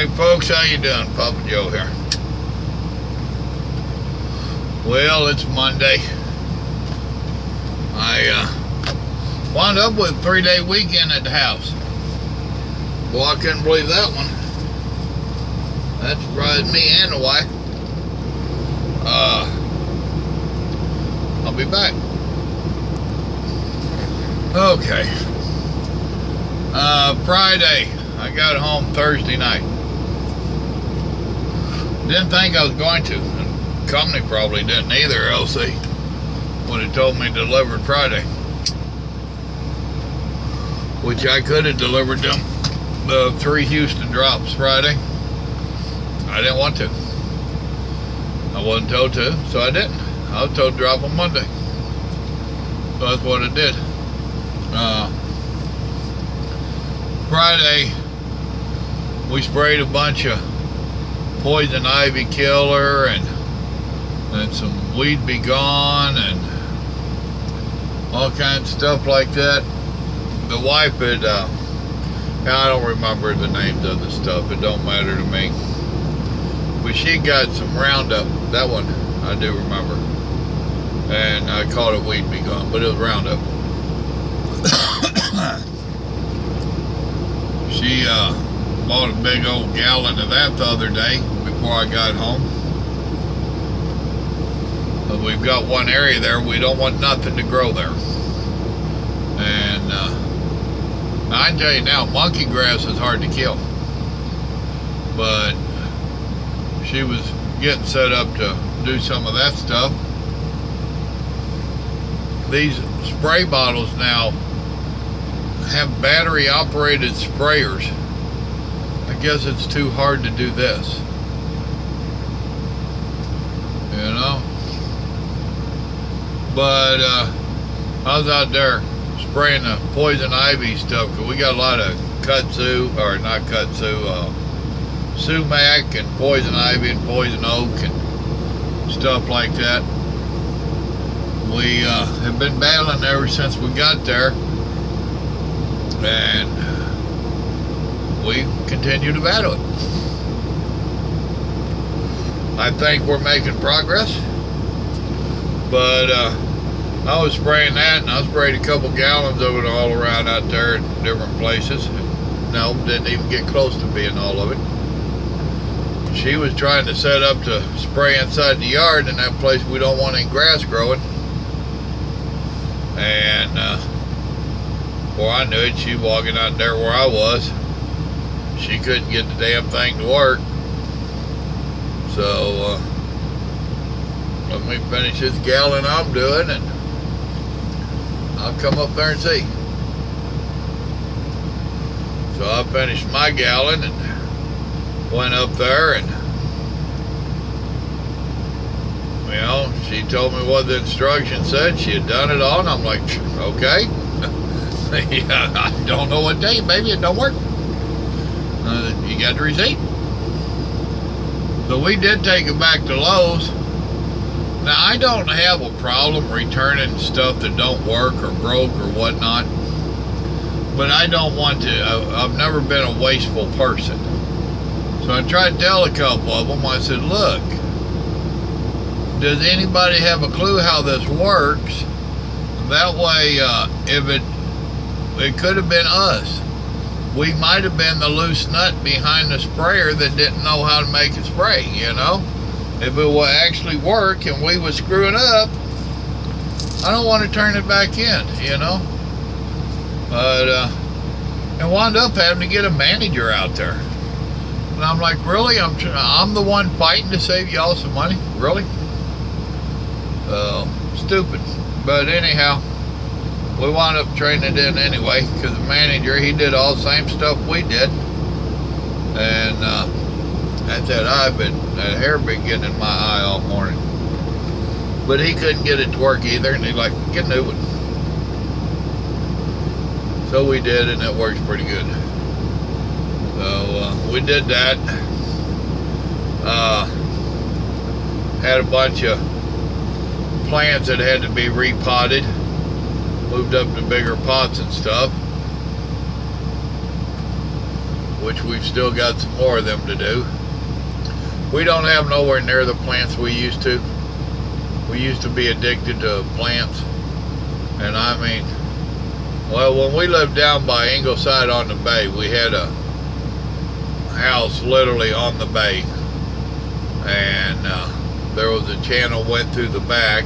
Alright folks, how you doing? Papa Joe here. Well, it's Monday. I wound up with a 3-day weekend at the house. Boy, I couldn't believe that one. That surprised me and the wife. I'll be back. Okay. Friday. I got home Thursday night. Didn't think I was going to. The company probably didn't either, else they would have told me delivered Friday. Which I could have delivered them the 3 Houston drops Friday. I didn't want to. I wasn't told to, so I didn't. I was told to drop them Monday. So that's what I did. Friday, we sprayed a bunch of poison ivy killer and some weed be gone and all kinds of stuff like that. The wife had, I don't remember the names of the stuff, it don't matter to me. But she got some Roundup, that one I do remember. And I called it weed be gone, but it was Roundup. She bought a big old gallon of that the other day before I got home. But we've got one area there, we don't want nothing to grow there. And I can tell you now, monkey grass is hard to kill. But she was getting set up to do some of that stuff. These spray bottles now have battery operated sprayers. I guess it's too hard to do this, you know. But I was out there spraying the poison ivy stuff because we got a lot of kudzu, or not kudzu, sumac and poison ivy and poison oak and stuff like that. We have been battling ever since we got there, and we continue to battle it. I think we're making progress, but I was spraying that, and I sprayed a couple gallons of it all around out there in different places. No, didn't even get close to being all of it. She was trying to set up to spray inside the yard in that place we don't want any grass growing. And before I knew it, she walking out there where I was. She couldn't get the damn thing to work. So let me finish this gallon I'm doing, and I'll come up there and see. So I finished my gallon and went up there, and you know, she told me what the instructions said. She had done it all, and I'm like, okay. Yeah, I don't know what day, baby, it don't work. You got the receipt. So we did take it back to Lowe's. Now, I don't have a problem returning stuff that don't work or broke or whatnot, but I don't want to. I've never been a wasteful person. So I tried to tell a couple of them, I said, look, does anybody have a clue how this works? That way, if it could have been us. We might have been the loose nut behind the sprayer that didn't know how to make it spray, you know? If it would actually work and we was screwing up, I don't want to turn it back in, you know? But, and wound up having to get a manager out there. And I'm like, really? I'm the one fighting to save y'all some money? Really? Stupid. But anyhow, we wound up trading it in anyway, because the manager, he did all the same stuff we did. And that's it. That hair been getting in my eye all morning. But he couldn't get it to work either, and he's like, get a new one. So we did, and it works pretty good. So we did that. Had a bunch of plants that had to be repotted. Moved up to bigger pots and stuff. which we've still got some more of them to do. We don't have nowhere near the plants we used to. We used to be addicted to plants. And I mean, well, when we lived down by Ingleside on the bay, we had a house literally on the bay. And there was a channel went through the back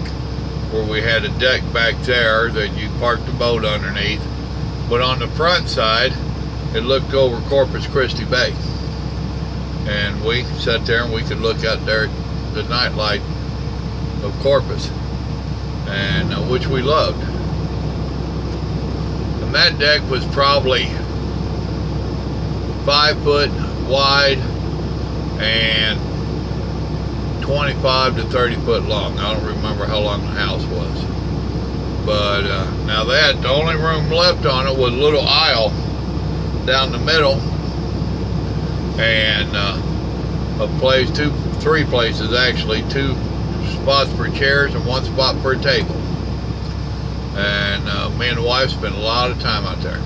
where we had a deck back there that you parked the boat underneath. But on the front side, it looked over Corpus Christi Bay. And we sat there and we could look out there at the nightlight of Corpus, and which we loved. And that deck was probably 5 foot wide and 25 to 30 foot long. I don't remember how long the house was. But now that, the only room left on it was a little aisle down the middle, and three places actually, 2 spots for chairs and 1 spot for a table. And me and the wife spent a lot of time out there.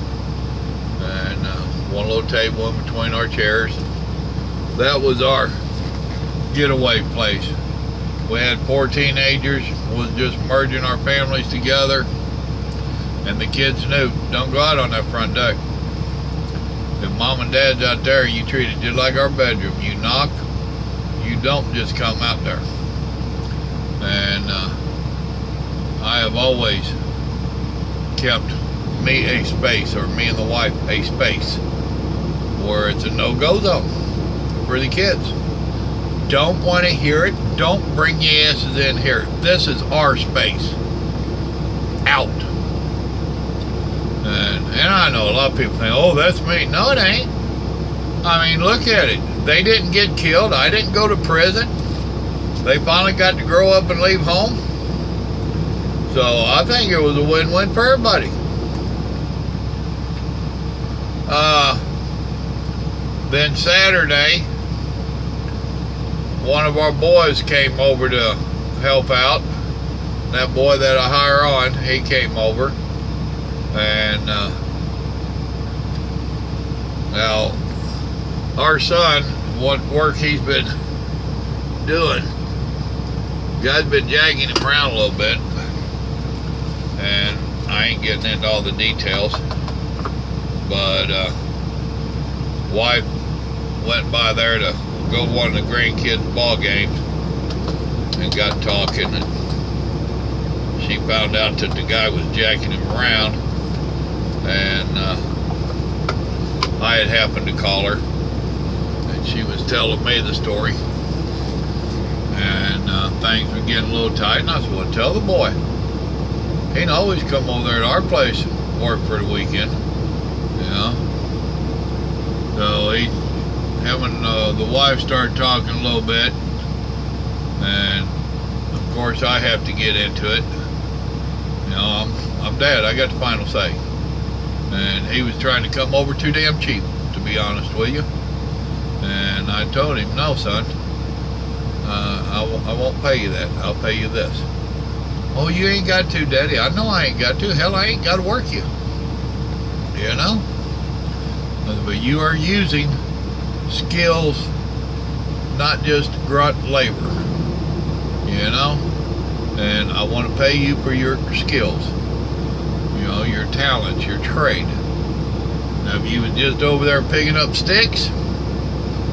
And one little table in between our chairs. That was our getaway place. We had 4 teenagers, was just merging our families together, and the kids knew, don't go out on that front deck. If mom and dad's out there, you treat it just like our bedroom. You knock, you don't just come out there. And I have always kept me a space, or me and the wife a space, where it's a no-go zone for the kids. Don't want to hear it. Don't bring your asses in here. This is our space. Out. And I know a lot of people think, oh, that's me. No, it ain't. I mean, look at it. They didn't get killed. I didn't go to prison. They finally got to grow up and leave home. So I think it was a win-win for everybody. Then Saturday, one of our boys came over to help out. That boy that I hire on, he came over. And now our son, what work he's been doing, guy's been jagging him around a little bit, and I ain't getting into all the details, but wife went by there to go to one of the grandkids' ball games and got talking, and she found out that the guy was jacking him around, and I had happened to call her, and she was telling me the story, and things were getting a little tight, and I said, well, tell the boy. He can always come over there at our place and work for the weekend, you know. So him and the wife started talking a little bit, and of course I have to get into it. You know, I'm dad, I got the final say. And he was trying to come over too damn cheap, to be honest with you. And I told him, no, son, I won't pay you that. I'll pay you this. Oh, you ain't got to, Daddy. I know I ain't got to. Hell, I ain't got to work you. You know? But you are using skills, not just grunt labor. You know? And I want to pay you for your skills. You know, your talents, your trade. Now, if you was just over there picking up sticks,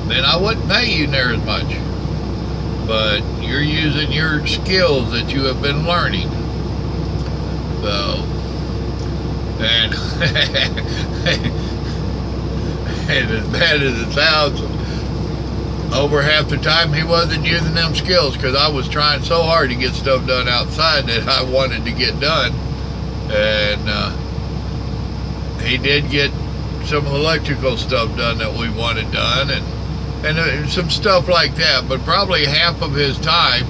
then I wouldn't pay you near as much. But you're using your skills that you have been learning. So, and, and as bad as it sounds, over half the time he wasn't using them skills, because I was trying so hard to get stuff done outside that I wanted to get done. And he did get some of the electrical stuff done that we wanted done, and some stuff like that, but probably half of his time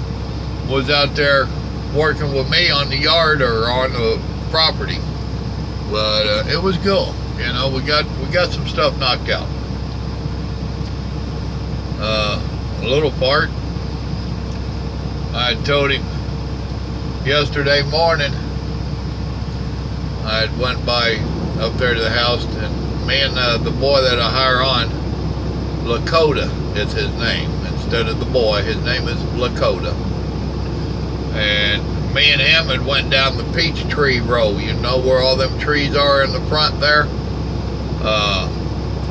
was out there working with me on the yard or on the property. But it was cool. You know, we got some stuff knocked out. A little part, I told him yesterday morning, I went by up there to the house, and me and the boy that I hire on, Lakota is his name. Instead of the boy, his name is Lakota. And me and him had went down the peach tree row. You know where all them trees are in the front there?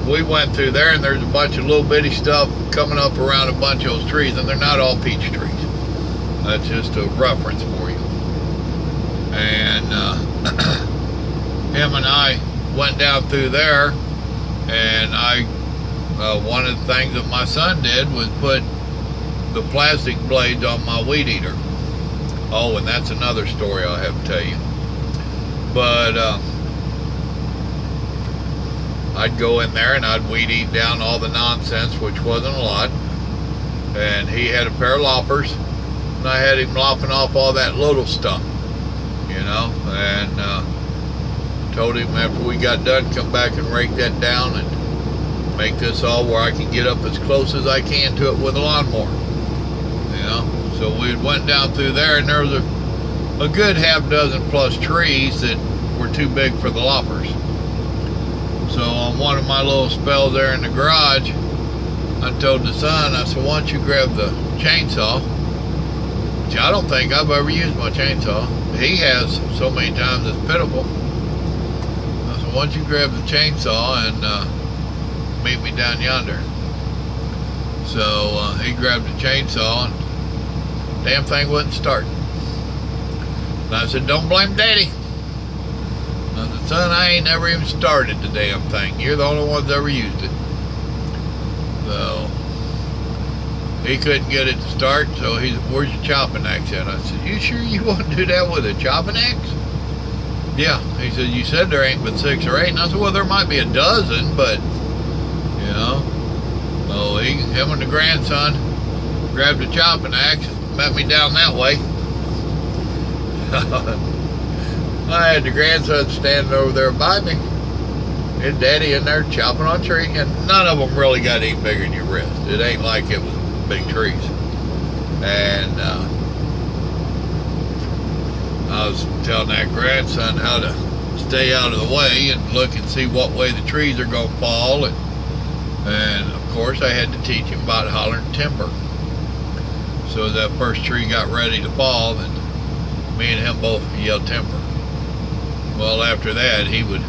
We went through there, and there's a bunch of little bitty stuff coming up around a bunch of those trees, and they're not all peach trees. That's just a reference for you. And him and I went down through there, and one of the things that my son did was put the plastic blades on my weed eater. Oh, and that's another story I'll have to tell you. But I'd go in there and I'd weed eat down all the nonsense, which wasn't a lot. And he had a pair of loppers, and I had him lopping off all that little stuff, you know. And told him after we got done, come back and rake that down and make this all where I can get up as close as I can to it with a lawnmower, you know. So we went down through there, and there was a good half dozen plus trees that were too big for the loppers. So on one of my little spells there in the garage, I told the son, I said, why don't you grab the chainsaw? Which I don't think I've ever used my chainsaw. He has so many times it's pitiful. I said, why don't you grab the chainsaw and meet me down yonder? So he grabbed the chainsaw, and damn thing wouldn't start. And I said, don't blame Daddy. I said, son, I ain't never even started the damn thing. You're the only one that's ever used it. So he couldn't get it to start, so he said, where's your chopping axe at? I said, you sure you want to do that with a chopping axe? Yeah. He said, you said there ain't but 6 or 8. And I said, well, there might be a dozen, but, you know. So him and the grandson grabbed the chopping axe and met me down that way. I had the grandson standing over there by me, his daddy in there chopping on a tree, and none of them really got any bigger than your wrist. It ain't like it was big trees. And I was telling that grandson how to stay out of the way and look and see what way the trees are going to fall, and of course I had to teach him about hollering timber. So as that first tree got ready to fall, then me and him both yelled timber. Well, after that, he would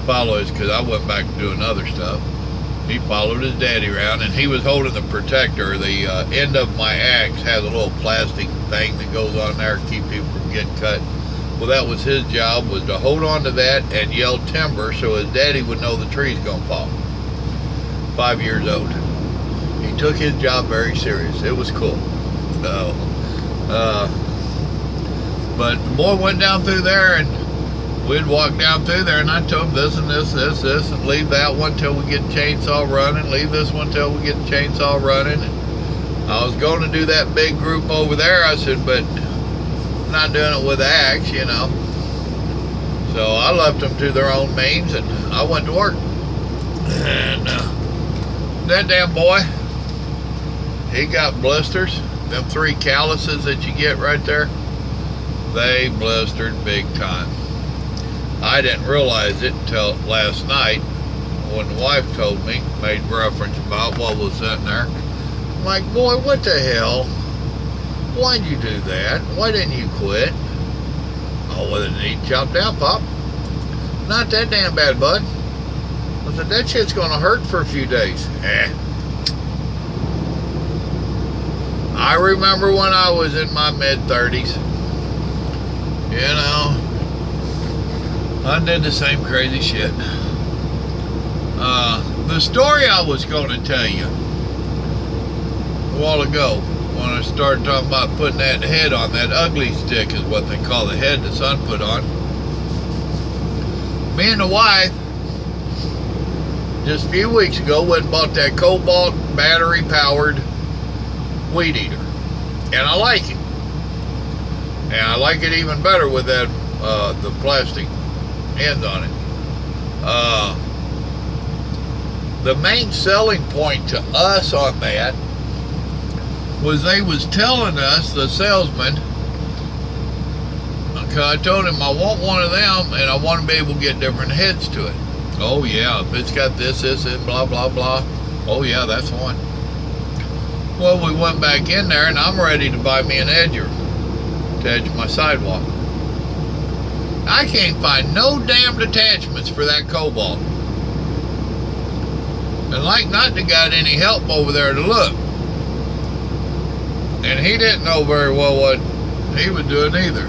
follow us, because I went back to doing other stuff. He followed his daddy around, and he was holding the protector. The end of my axe has a little plastic thing that goes on there to keep people from getting cut. Well, that was his job, was to hold on to that and yell timber so his daddy would know the tree's gonna fall. 5 years old. He took his job very serious. It was cool. So, but the boy went down through there, and we'd walk down through there, and I told him this and this, and leave that one till we get the chainsaw running, leave this one till we get the chainsaw running. And I was going to do that big group over there, I said, but I'm not doing it with the axe, you know. So I left them to their own means, and I went to work. And that damn boy, he got blisters. Them 3 calluses that you get right there, they blistered big time. I didn't realize it until last night when the wife told me, made reference about what was sitting there. I'm like, boy, what the hell? Why'd you do that? Why didn't you quit? Oh, well, it need chopped down, Pop. Not that damn bad, bud. I said, that shit's gonna hurt for a few days. I remember when I was in my mid-30s, you know, I did the same crazy shit. The story I was going to tell you a while ago, when I started talking about putting that head on, that ugly stick is what they call the head the son put on. Me and the wife, just a few weeks ago, went and bought that Cobalt battery-powered weed eater. And I like it. And I like it even better with that the plastic ends on it. The main selling point to us on that was they was telling us, the salesman, because I told him I want one of them and I want to be able to get different heads to it. Oh yeah, if it's got this, and blah, blah, blah. Oh yeah, that's one. Well, we went back in there, and I'm ready to buy me an edger to edge my sidewalk. I can't find no damn attachments for that Cobalt. And like not to got any help over there to look. And he didn't know very well what he was doing either.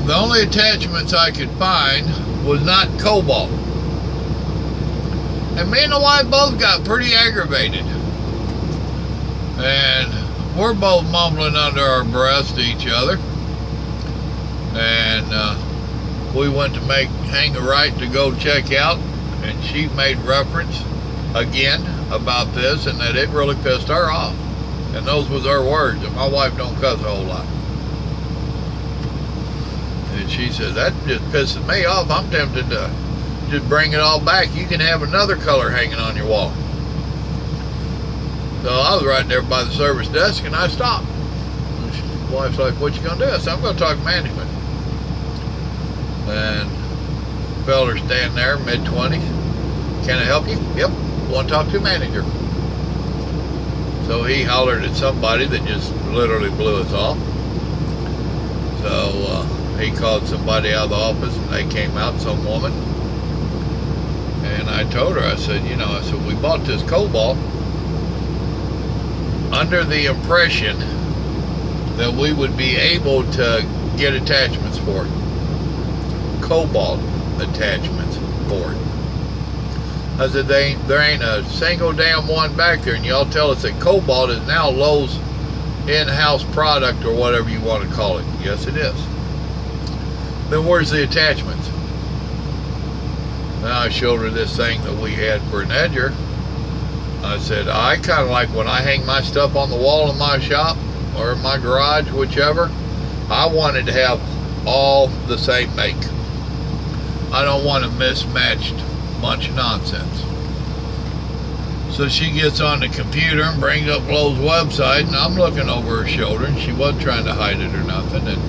The only attachments I could find was not Cobalt. And me and the wife both got pretty aggravated. And we're both mumbling under our breaths to each other. And we went to hang a right to go check out. And she made reference again about this, and that it really pissed her off. And those was her words. And my wife don't cuss a whole lot. And she said, that just pisses me off. I'm tempted to just bring it all back. You can have another color hanging on your wall. So I was right there by the service desk, and I stopped. And my wife's like, what you going to do? I said, I'm going to talk management. And feller standing there, mid-20s. Can I help you? Yep. Want to talk to a manager. So he hollered at somebody that just literally blew us off. So he called somebody out of the office, and they came out, some woman. And I told her, I said, we bought this Cobalt under the impression that we would be able to get attachments for it. Cobalt attachments for it. I said, there ain't a single damn one back there, and y'all tell us that Cobalt is now Lowe's in-house product or whatever you want to call it. Yes, it is. Then where's the attachments? Now I showed her this thing that we had for an edger. I said, I kind of like when I hang my stuff on the wall in my shop or in my garage, whichever, I wanted to have all the same make. I don't want a mismatched bunch of nonsense. So she gets on the computer and brings up Lowe's website, and I'm looking over her shoulder, and she wasn't trying to hide it or nothing, and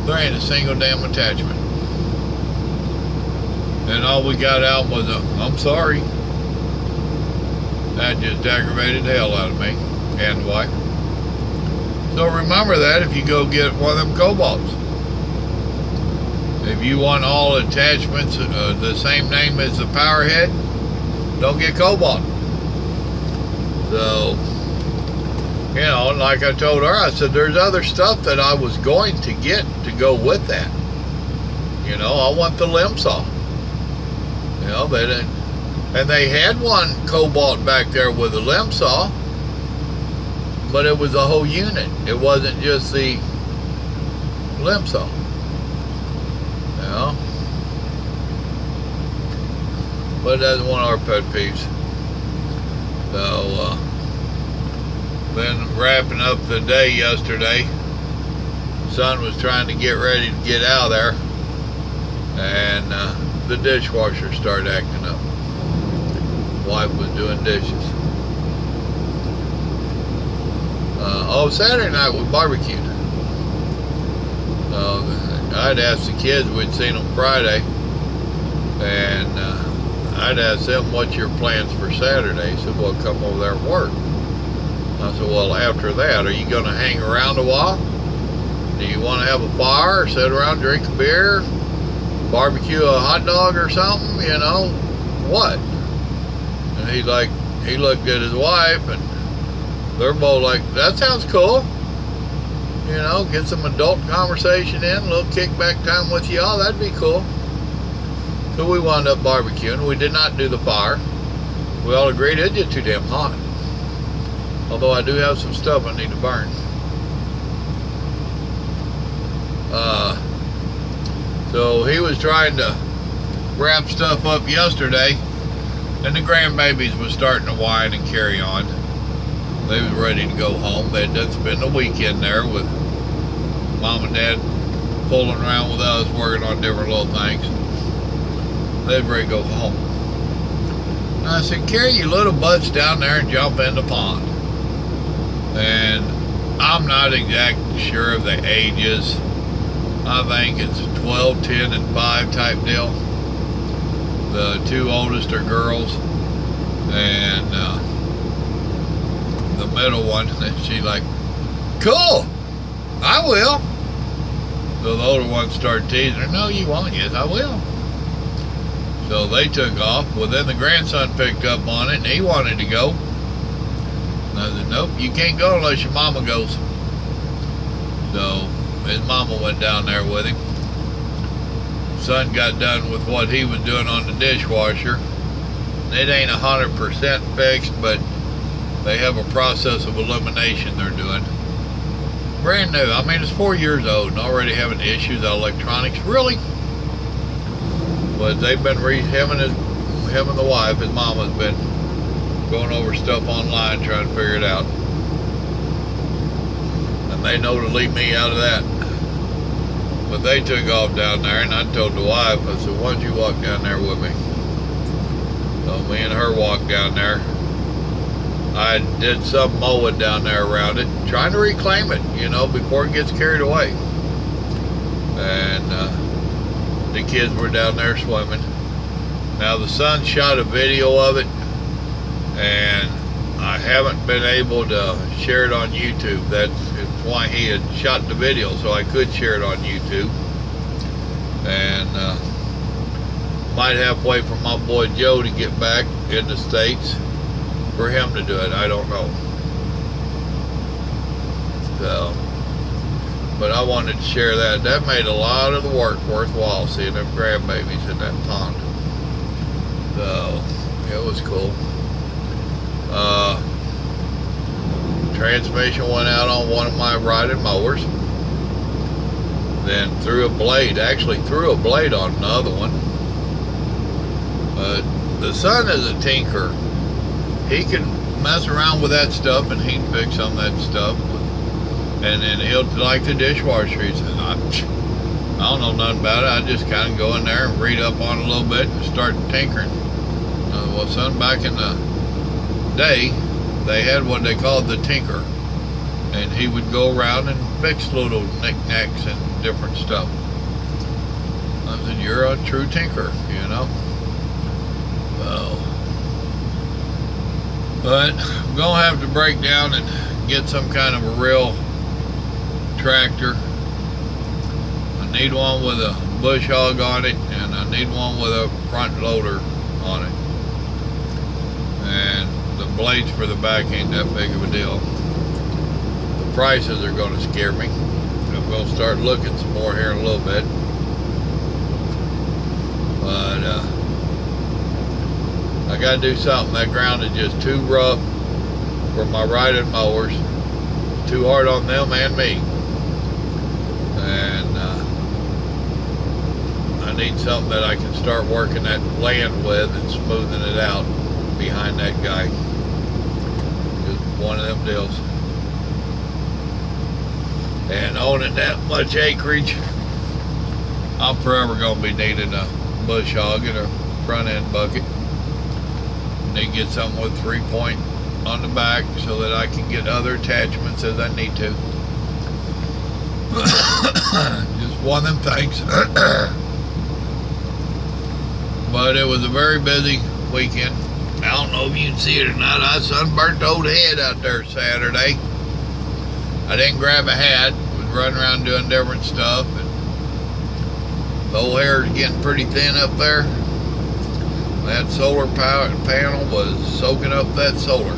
there ain't a single damn attachment. And all we got out was a, I'm sorry. That just aggravated the hell out of me and the wife. So remember that if you go get one of them Cobalts. If you want all attachments the same name as the power head, don't get Cobalt. So, and like I told her, I said there's other stuff that I was going to get to go with that. I want the limb saw. And they had one Cobalt back there with a limb saw, but it was a whole unit. It wasn't just the limb saw. But that's one of our pet peeves. So, then wrapping up the day yesterday, son was trying to get ready to get out of there, and the dishwasher started acting up. Wife was doing dishes. Saturday night we barbecued. I'd asked the kids, we'd seen them Friday, and I'd asked them, what's your plans for Saturday? He said, well, come over there and work. I said, well, after that, are you going to hang around a while? Do you want to have a fire, or sit around, drink a beer, barbecue a hot dog or something? What? And he looked at his wife, and they're both like, that sounds cool. Get some adult conversation in, a little kickback time with y'all, that'd be cool. So we wound up barbecuing. We did not do the fire. We all agreed it'd get too damn hot. Although I do have some stuff I need to burn. So he was trying to wrap stuff up yesterday, and the grandbabies was starting to whine and carry on. They was ready to go home. They had done spend the weekend there with mom and dad fooling around with us, working on different little things. They was ready to go home. And I said, carry your little butts down there and jump in the pond. And I'm not exactly sure of the ages. I think it's 12, 10, and 5 type deal. The two oldest are girls. And the middle one, she like, cool, I will. So the older one started teasing her, no, you won't. Yes, I will. So they took off. Well, then the grandson picked up on it, and he wanted to go. And I said, nope, you can't go unless your mama goes. So his mama went down there with him. Son got done with what he was doing on the dishwasher. It ain't 100% fixed, but they have a process of elimination they're doing. Brand new. I mean, it's 4 years old and already having issues with electronics. Really? But they've been him and the wife, his mama's been going over stuff online trying to figure it out. And they know to leave me out of that. But they took off down there, and I told the wife, I said, why don't you walk down there with me? So me and her walked down there. I did some mowing down there around it, trying to reclaim it, you know, before it gets carried away. And the kids were down there swimming. Now the son shot a video of it, and I haven't been able to share it on YouTube. That's why he had shot the video, so I could share it on YouTube. And might have to wait for my boy Joe to get back in the States for him to do it. I don't know. So, but I wanted to share that. That made a lot of the work worthwhile, seeing them grandbabies in that pond. So it was cool. Transmission went out on one of my riding mowers. Then threw a blade on the other one. But the son is a tinker. He can mess around with that stuff, and he can fix some of that stuff. And then he'll, like the dishwasher, he says, I don't know nothing about it. I just kind of go in there and read up on it a little bit and start tinkering. Well, son, back in the day, they had what they called the tinker. And he would go around and fix little knickknacks and different stuff. I said, you're a true tinker, you know? Well, but I'm going to have to break down and get some kind of a real tractor. I need one with a bush hog on it, and I need one with a front loader on it. And the blades for the back ain't that big of a deal. The prices are going to scare me. I'm going to start looking some more here in a little bit. But I got to do something. That ground is just too rough for my riding mowers. Too hard on them and me. And I need something that I can start working that land with and smoothing it out behind that guy. Just one of them deals. And owning that much acreage, I'm forever going to be needing a bush hog and a front end bucket. Need to get something with 3-point on the back so that I can get other attachments as I need to. Just one of them things. But it was a very busy weekend. I don't know if you can see it or not. I sunburnt the old head out there Saturday. I didn't grab a hat. Was running around doing different stuff. And the old hair is getting pretty thin up there. That solar power panel was soaking up that solar.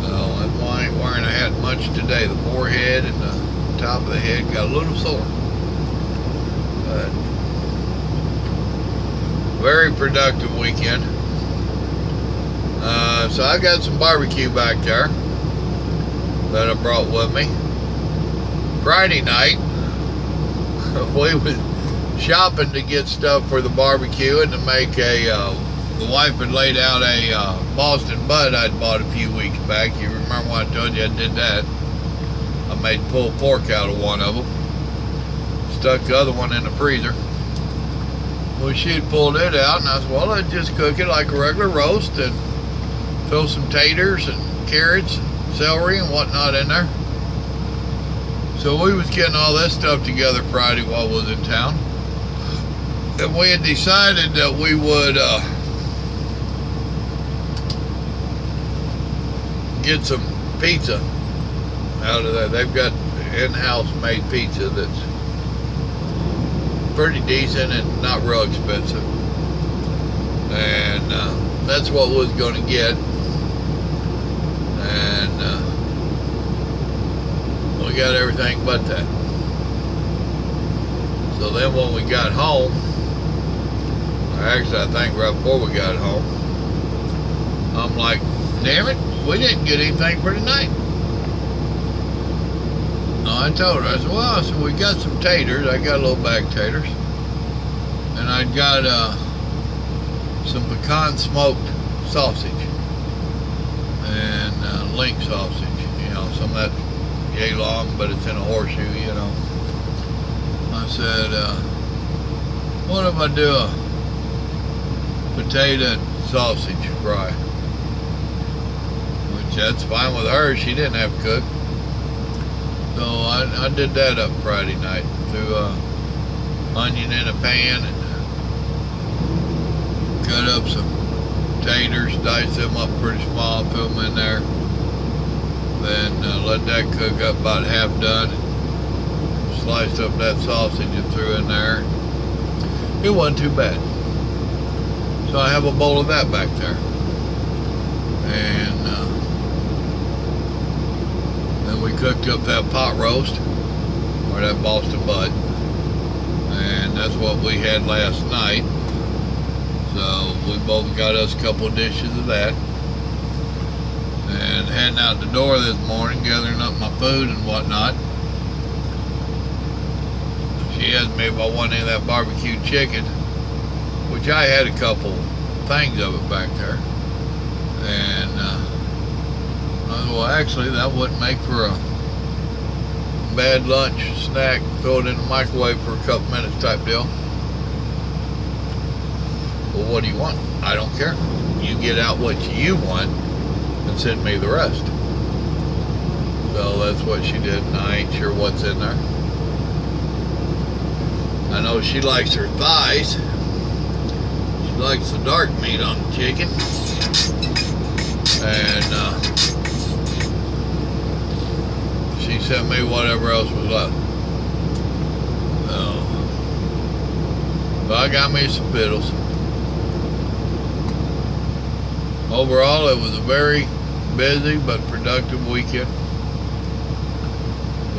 So that's why I ain't wearing a hat much today. The forehead and the top of the head got a little sore. But very productive weekend. So I got some barbecue back there that I brought with me. Friday night, we was shopping to get stuff for the barbecue and to make a, the wife had laid out a Boston Bud I'd bought a few weeks back. You remember when I told you I did that? I made pulled pork out of one of them. Stuck the other one in the freezer. Well, she had pulled it out, and I said, well, I'd just cook it like a regular roast and throw some taters and carrots and celery and whatnot in there. So we was getting all this stuff together Friday while I was in town. And we had decided that we would get some pizza out of that. They've got in-house made pizza that's pretty decent and not real expensive. And that's what we was going to get. And we got everything but that. So then when we got home, or actually I think right before we got home, I'm like, damn it, we didn't get anything for tonight. No, I told her, I said, well, so we got some taters. I got a little bag of taters. And I got some pecan smoked sausage and link sausage. You know, some of that yay long, but it's in a horseshoe, you know. I said, what if I do a potato and sausage fry? Which that's fine with her. She didn't have to cook. So I did that up Friday night. Threw onion in a pan and cut up some taters, diced them up pretty small, threw them in there. Then let that cook up about half done. Sliced up that sausage and threw in there. It wasn't too bad. So I have a bowl of that back there. And then we cooked up that pot roast, or that Boston butt. And that's what we had last night. So we both got us a couple of dishes of that. And heading out the door this morning, gathering up my food and whatnot. She asked me if I wanted any of that barbecue chicken, which I had a couple things of it back there. And I said, well, actually, that wouldn't make for a bad lunch snack. Throw it in the microwave for a couple minutes type deal. Well, what do you want? I don't care. You get out what you want and send me the rest. So that's what she did, and I ain't sure what's in there. I know she likes her thighs. She likes the dark meat on the chicken. And she sent me whatever else was left. So I got me some fiddles. Overall, it was a very busy but productive weekend.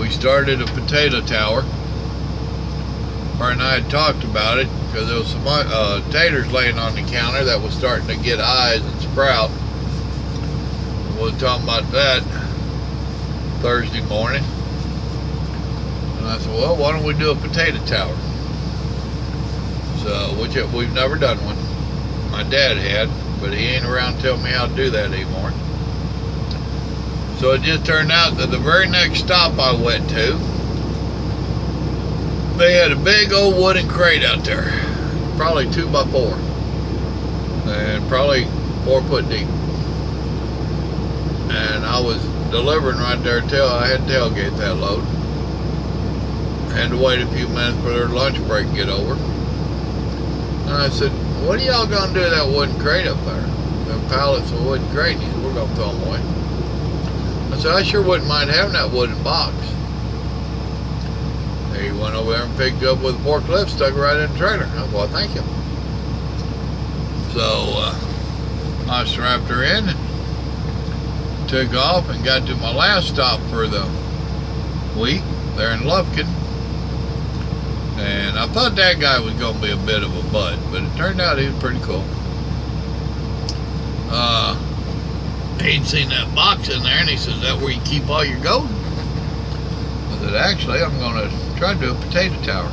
We started a potato tower. Her and I had talked about it because there was some taters laying on the counter that was starting to get eyes and sprout. We were talking about that Thursday morning. And I said, well, why don't we do a potato tower? So, which we've never done one. My dad had, but he ain't around to tell me how to do that anymore. So it just turned out that the very next stop I went to, they had a big old wooden crate out there, probably 2x4, and probably 4 foot deep. And I was delivering right there till I had to tailgate that load. I had to wait a few minutes for their lunch break to get over. And I said, what are y'all gonna do with that wooden crate up there? The pallets of wooden crate, we're gonna throw them away. I said, I sure wouldn't mind having that wooden box. He went over there and picked it up with a forklift, stuck it right in the trailer. I said, well, thank you. So I strapped her in and took off and got to my last stop for the week there in Lufkin. And I thought that guy was going to be a bit of a bud, but it turned out he was pretty cool. He'd seen that box in there, and he says, is that where you keep all your gold? I said, actually, I'm going to try to do a potato tower.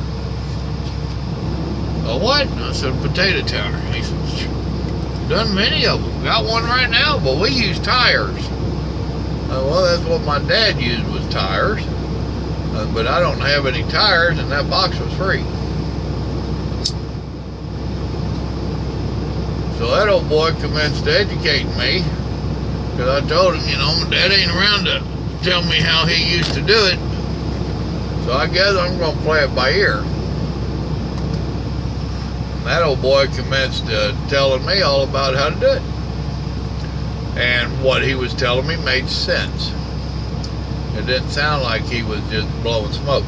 A what? I said, potato tower. He says, done many of them. Got one right now, but we use tires. Well, that's what my dad used was tires. But I don't have any tires, and that box was free. So that old boy commenced educating me, because I told him, you know, my dad ain't around to tell me how he used to do it. So I guess I'm going to play it by ear. And that old boy commenced telling me all about how to do it. And what he was telling me made sense. It didn't sound like he was just blowing smoke.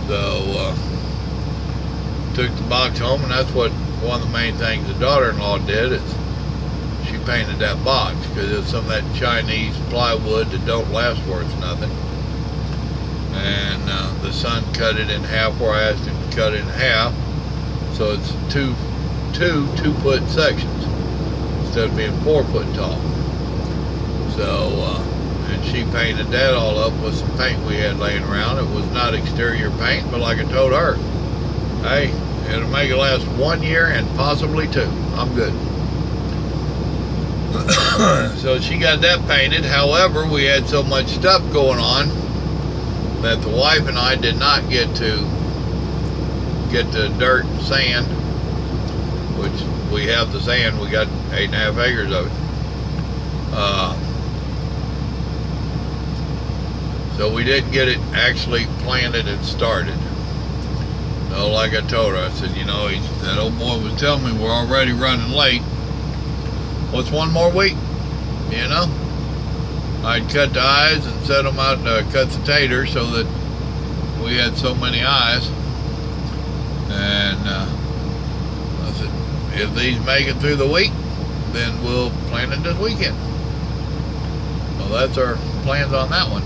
So, took the box home, and that's what one of the main things the daughter-in-law did is she painted that box, because it's some of that Chinese plywood that don't last worth nothing. And the son cut it in half where I asked him to cut it in half, so it's two 2-foot sections instead of being 4 foot tall. So and she painted that all up with some paint we had laying around. It was not exterior paint, but like I told her, hey, it'll make it last 1 year and possibly 2. I'm good. So she got that painted. However, we had so much stuff going on that the wife and I did not get to get the dirt and sand, which we have the sand. We got 8.5 acres of it. So we didn't get it actually planted and started. No, like I told her, I said, you know, that old boy was telling me we're already running late. What's one more week? You know? I'd cut the eyes and set them out, cut the taters so that we had so many eyes. And I said, if these make it through the week, then we'll plant it this weekend. So that's our plans on that one.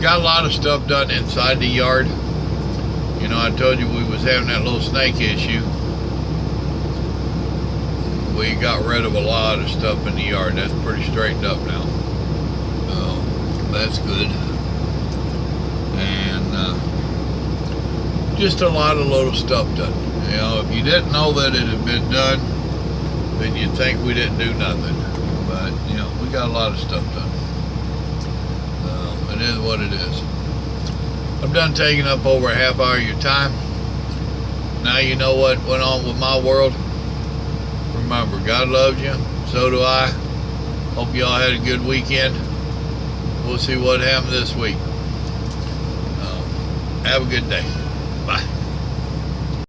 Got a lot of stuff done inside the yard. You know, I told you we was having that little snake issue. We got rid of a lot of stuff in the yard. That's pretty straightened up now. So that's good. And just a lot of little stuff done. You know, if you didn't know that it had been done, then you'd think we didn't do nothing. But, you know, we got a lot of stuff done. It is what it is. I'm done taking up over a half hour of your time. Now you know what went on with my world. Remember, God loves you. So do I. Hope y'all had a good weekend. We'll see what happens this week. Have a good day. Bye.